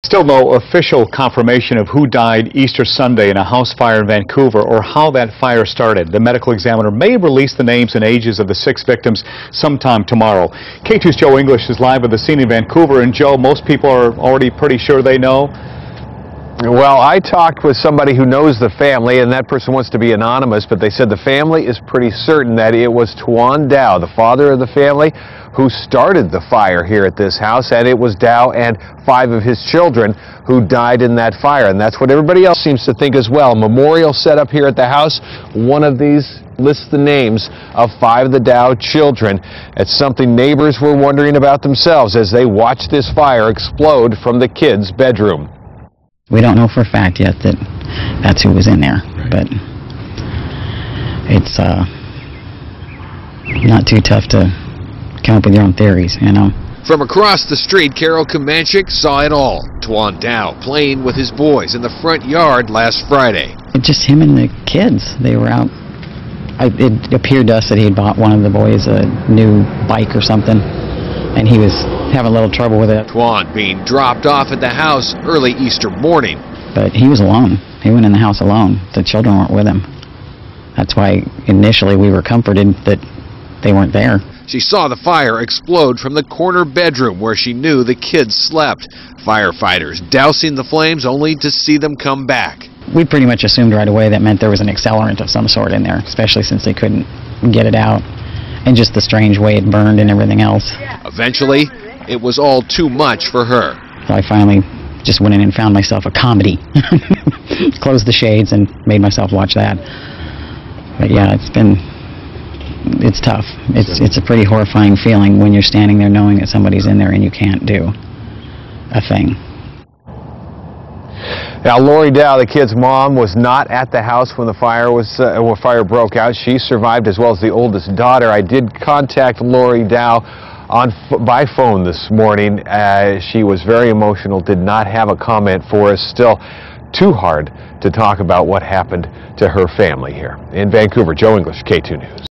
Still no official confirmation of who died Easter Sunday in a house fire in Vancouver or how that fire started. The medical examiner may release the names and ages of the 6 victims sometime tomorrow. K2's Joe English is live at the scene in Vancouver. And Joe, most people are already pretty sure they know. Well, I talked with somebody who knows the family, and that person wants to be anonymous, but they said the family is pretty certain that it was Tuan Dow, the father of the family, who started the fire here at this house, and it was Dow and 5 of his children who died in that fire, and that's what everybody else seems to think as well. Memorial set up here at the house. One of these lists the names of 5 of the Dow children. It's something neighbors were wondering about themselves as they watched this fire explode from the kids' bedroom. We don't know for a fact yet that that's who was in there, but it's not too tough to come up with your own theories, you know. From across the street, Carol Komanchik saw it all. Tuan Dow playing with his boys in the front yard last Friday. Just him and the kids. They were out. It appeared to us that he had bought one of the boys a new bike or something, and he was having a little trouble with it. Tuan being dropped off at the house early Easter morning. But he was alone. He went in the house alone. The children weren't with him. That's why initially we were comforted that they weren't there. She saw the fire explode from the corner bedroom where she knew the kids slept. Firefighters dousing the flames only to see them come back. We pretty much assumed right away that meant there was an accelerant of some sort in there, especially since they couldn't get it out, and just the strange way it burned and everything else. Eventually, it was all too much for her. So I finally just went in and found myself a comedy. Closed the shades and made myself watch that. But yeah, it's tough. It's a pretty horrifying feeling when you're standing there knowing that somebody's in there and you can't do a thing. Now, Lori Dow, the kid's mom, was not at the house when the fire broke out. She survived, as well as the oldest daughter. I did contact Lori Dow by phone this morning. She was very emotional, did not have a comment for us. Still too hard to talk about what happened to her family here. In Vancouver, Joe English, K2 News.